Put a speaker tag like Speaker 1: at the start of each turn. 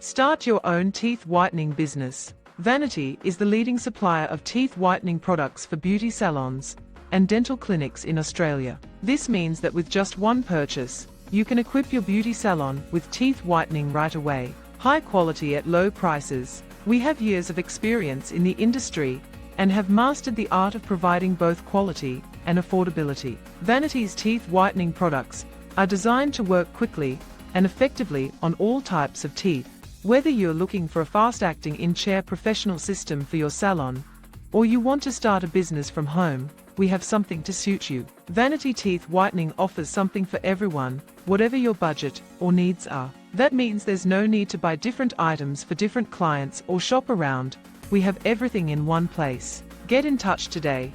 Speaker 1: Start your own teeth whitening business. Vanity is the leading supplier of teeth whitening products for beauty salons and dental clinics in Australia. This means that with just one purchase, you can equip your beauty salon with teeth whitening right away. High quality at low prices. We have years of experience in the industry and have mastered the art of providing both quality and affordability. Vanity's teeth whitening products are designed to work quickly and effectively on all types of teeth. Whether you're looking for a fast-acting in-chair professional system for your salon, or you want to start a business from home, we have something to suit you. Vanity Teeth Whitening offers something for everyone, whatever your budget or needs are. That means there's no need to buy different items for different clients or shop around. We have everything in one place. Get in touch today.